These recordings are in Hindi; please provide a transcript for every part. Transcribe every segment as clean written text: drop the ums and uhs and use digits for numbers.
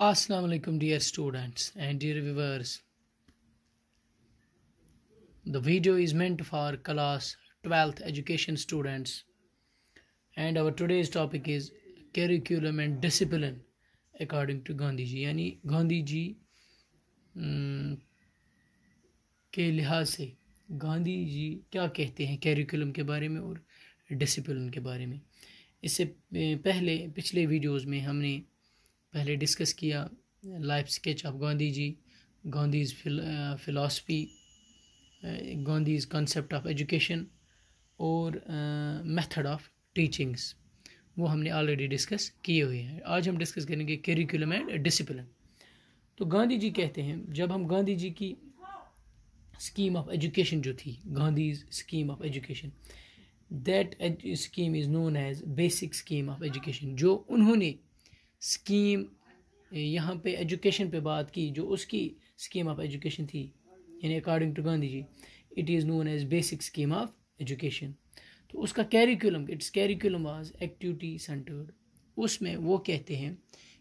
Assalamu alaikum dear students and dear viewers. The video is meant for class 12th education students and our today's topic is curriculum and discipline according to Gandhi ji यानी गांधी जी के लिहाज से गांधी जी क्या कहते हैं कैरिकुलम के बारे में और डिसिप्लिन के बारे में। इससे पहले पिछले वीडियोस में हमने पहले डिस्कस किया life sketch of Gandhi ji, Gandhi's philosophy, Gandhi's concept of education और मेथड ऑफ टीचिंग्स, वो हमने ऑलरेडी डिस्कस किए हुए हैं। आज हम डिस्कस करेंगे करिकुलम एंड डिसिप्लिन। तो गांधी जी कहते हैं, जब हम गांधी जी की स्कीम ऑफ एजुकेशन जो थी, Gandhi's scheme of education, that scheme is known as basic scheme of education. जो उन्होंने स्कीम यहाँ पे एजुकेशन पे बात की, जो उसकी स्कीम ऑफ एजुकेशन थी यानी according to Gandhi ji, it is known as basic scheme of education. तो उसका curriculum, it's curriculum was activity centred. उसमें वो कहते हैं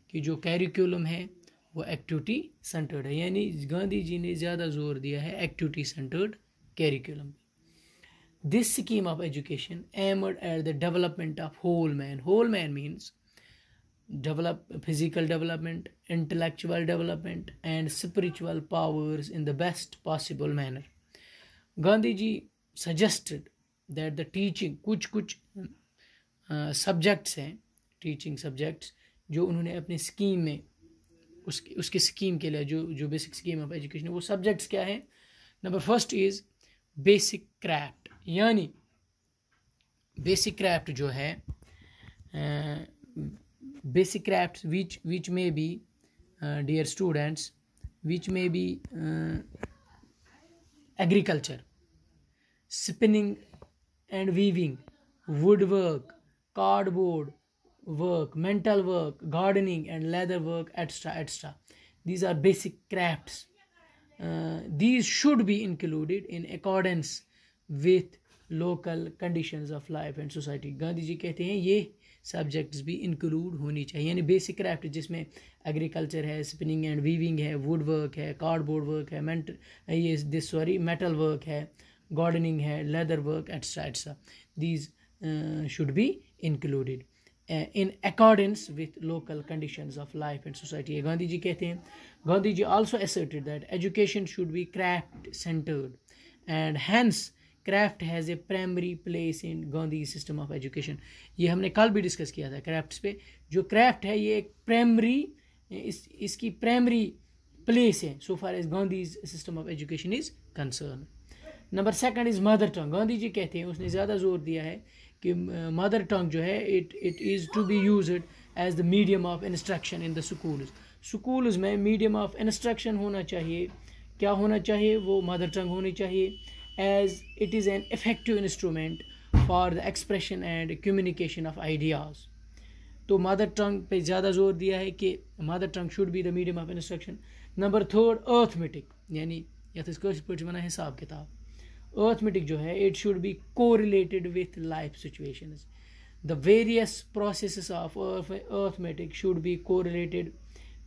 कि जो कैरिकुलम है वो एक्टिविटी सेंटर्ड है, यानी गांधी जी ने ज़्यादा जोर दिया है एक्टिविटी सेंटर्ड कैरिकुलम पे। This scheme of education aimed at the development of whole man. Whole man means physical development, intellectual development and spiritual powers in the best possible manner. Gandhi ji suggested that the teaching, कुछ subjects हैं, teaching subjects जो उन्होंने अपनी स्कीम में उसके स्कीम के लिए जो बेसिक स्कीम ऑफ एजुकेशन है, वो सब्जेक्ट्स क्या हैं। Number first is basic craft, यानी बेसिक क्राफ्ट जो है basic crafts which may be dear students, which may be agriculture, spinning and weaving, woodwork, cardboard work, mental work, gardening and leather work, etc, etc. These are basic crafts. These should be included in accordance with local conditions of life and society. Gandhi ji कहते हैं ये सब्जेक्ट्स भी इंक्लूड होनी चाहिए, यानी बेसिक क्राफ्ट जिसमें एग्रीकल्चर है, स्पिनिंग एंड वीविंग है, वुड वर्क है, कार्डबोर्ड वर्क है, मेटल वर्क है, गार्डनिंग है, leather work, etcetera etcetera. These should be included in accordance with local conditions of life and society. Gandhi ji कहते हैं, Gandhi ji also asserted that education should be craft centred and hence craft has a primary place in Gandhi system of education. ये हमने कल भी डिस्कस किया था क्राफ्ट्स पे। जो क्राफ्ट है ये एक प्राइमरी, इसकी प्राइमरी प्लेस है so far as Gandhi system of education is concern. Number second is mother tongue. Gandhi ji कहते हैं, उसने ज़्यादा जोर दिया है कि मदर टंग जो है it is to be used as the medium of instruction in the schools में मीडियम ऑफ इंस्ट्रक्शन होना चाहिए। क्या होना चाहिए? वो मदर टंग होनी चाहिए, as it is an effective instrument for the expression and communication of ideas. तो मदर टंग पे ज़्यादा जोर दिया है कि mother tongue should be the medium of instruction. Number third arithmetic, यानी यह हिसाब किताब। अर्थमेटिक जो है it should be correlated with life situations. The various processes of arithmetic should be correlated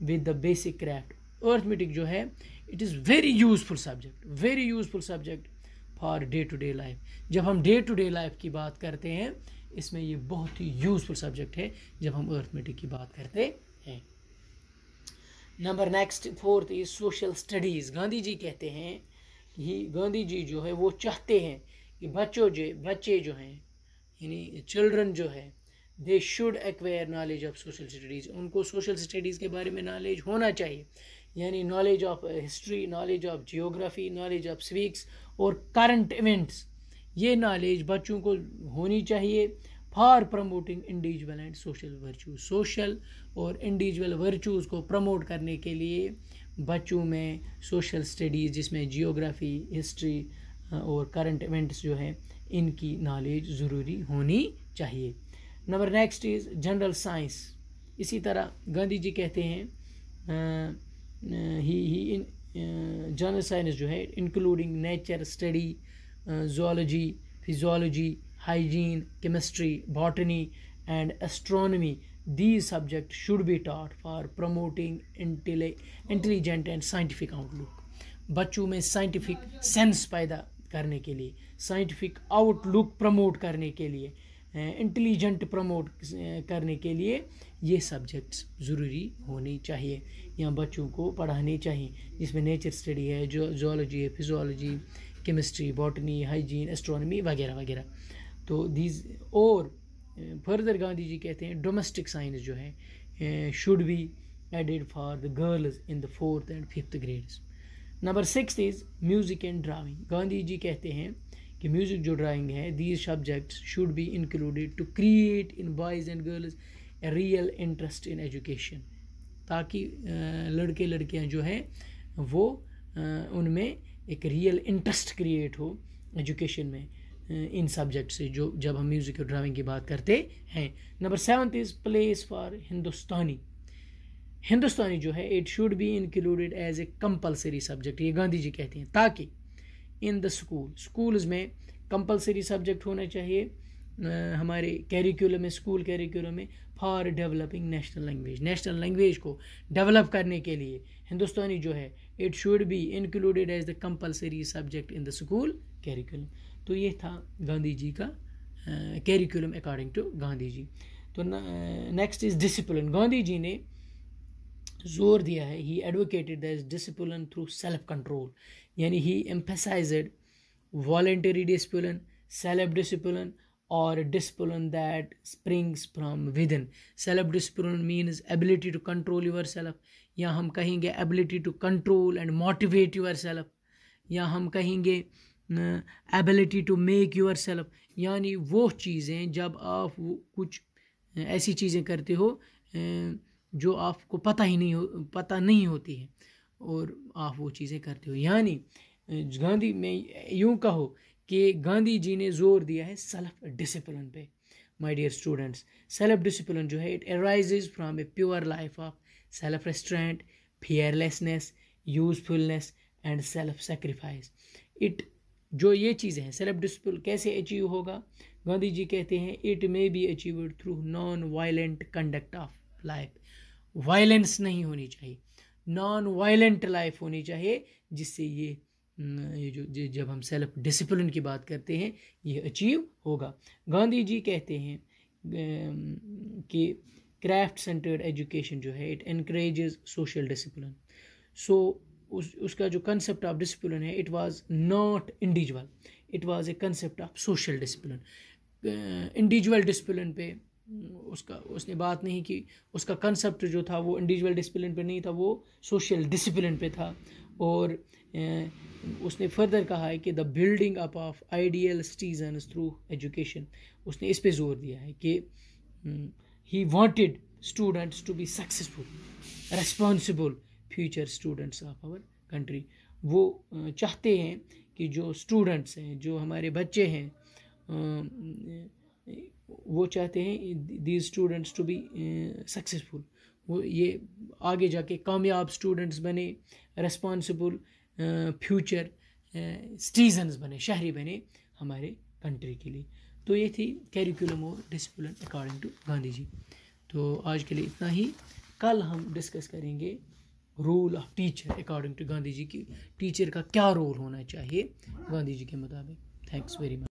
with the basic craft. Arithmetic जो है it is very useful subject for day to day life. जब हम डे टू डे लाइफ की बात करते हैं, इसमें ये बहुत ही यूजफुल सब्जेक्ट है जब हम अर्थमेटिक की बात करते हैं। Number next fourth is social studies. Gandhi ji कहते हैं कि गांधी जी जो है वो चाहते हैं कि बच्चे जो हैं यानी चिल्ड्रन जो है, they should acquire knowledge of social studies. उनको सोशल स्टडीज़ के बारे में नॉलेज होना चाहिए, यानी knowledge of history, knowledge of geography, knowledge of civics और करंट इवेंट्स। ये नॉलेज बच्चों को होनी चाहिए for promoting individual and social virtues. Social और इंडिविजुअल वर्चूज़ को प्रमोट करने के लिए बच्चों में सोशल स्टडीज़, जिसमें जियोग्राफी, हिस्ट्री और करंट इवेंट्स जो हैं, इनकी नॉलेज ज़रूरी होनी चाहिए। Number next is general science. इसी तरह गांधी जी कहते हैं जनरल साइंस जो है including nature study, zoology, physiology, hygiene, chemistry, botany and astronomy these subjects should be taught for promoting intelligent and scientific outlook. बच्चों में साइंटिफिक सेंस पैदा करने के लिए, साइंटिफिक आउटलुक प्रमोट करने के लिए, इंटेलिजेंट प्रमोट करने के लिए ये सब्जेक्ट्स ज़रूरी होनी चाहिए या बच्चों को पढ़ाने चाहिए, जिसमें नेचर स्टडी है, जोलॉजी है, physiology, chemistry, botany, hygiene, astronomy वगैरह वगैरह. तो दीज और फर्दर गांधी जी कहते हैं डोमेस्टिक साइंस जो है should be added for the girls in the 4th and 5th grades. Number 6 is music and drawing. Gandhi ji कहते हैं कि म्यूज़िक जो ड्राइंग है, these subjects should be included to create in boys and girls a real interest in education, ताकि लड़के लड़कियां जो हैं वो उनमें एक रियल इंटरेस्ट क्रिएट हो एजुकेशन में इन सब्जेक्ट से, जो जब हम म्यूज़िक और ड्राइंग की बात करते हैं. Number 7 is place for Hindustani. Hindustani जो है it should be included as a compulsory subject, ये गांधी जी कहते हैं, ताकि इन द स्कूल्स में कंपलसरी सब्जेक्ट होना चाहिए हमारे कैरिकुलम में, स्कूल कैरिकुलम में, for developing national language. National language को डेवलप करने के लिए हिंदुस्तानी जो है it should be included as the compulsory subject in the school curriculum. तो ये था गांधी जी का curriculum according to Gandhi ji. तो next is discipline. Gandhi ji ने जोर दिया है, he advocated this discipline through self control, यानी he emphasised voluntary discipline, self discipline और discipline that springs from within. Self discipline means ability to control your self, या हम कहेंगे ability to control and motivate your self, या हम कहेंगे ability to make your self, यानी वो चीज़ें जब आप कुछ ऐसी चीज़ें करते हो जो आपको पता नहीं होती है और आप वो चीज़ें करते हो. यानी गांधी में यूँ कहो कि गांधी जी ने जोर दिया है सेल्फ डिसिप्लिन पे. My dear students, self discipline जो है it arises from a pure life of self restraint, fearlessness, usefulness and self sacrifice. जो ये चीज़ें हैं, सेल्फ डिसिप्लिन कैसे अचीव होगा? गांधी जी कहते हैं it may be achieved through non violent conduct of life. Violence नहीं होनी चाहिए, नॉन वायलेंट लाइफ होनी चाहिए, जिससे ये जो जब हम सेल्फ डिसिप्लिन की बात करते हैं ये अचीव होगा. गांधी जी कहते हैं कि क्राफ्ट सेंटर्ड एजुकेशन जो है इट एनकरेजेस सोशल डिसिप्लिन. सो उसका जो कंसेप्ट ऑफ डिसिप्लिन है it was not individual, it was a concept of social discipline. Individual discipline पे उसने बात नहीं की, उसका कंसेप्ट जो था वो इंडिविजुअल डिसिप्लिन पे नहीं था, वो सोशल डिसिप्लिन पे था. और उसने फर्दर कहा है कि the building up of ideal citizens through education, उसने इस पे जोर दिया है कि he wanted students to be successful, responsible future students of our country. वो चाहते हैं कि जो स्टूडेंट्स हैं, जो हमारे बच्चे हैं, वो चाहते हैं these students to be successful, वो ये आगे जाके कामयाब स्टूडेंट्स बने, रेस्पॉन्सिबल फ्यूचर सिटीजन्स बने, शहरी बने हमारे कंट्री के लिए. तो ये थी कैरिकुलम और discipline according to Gandhi ji. तो आज के लिए इतना ही. कल हम डिस्कस करेंगे role of teacher according to Gandhi ji की, टीचर का क्या रोल होना चाहिए गांधी जी के मुताबिक. Thanks very much.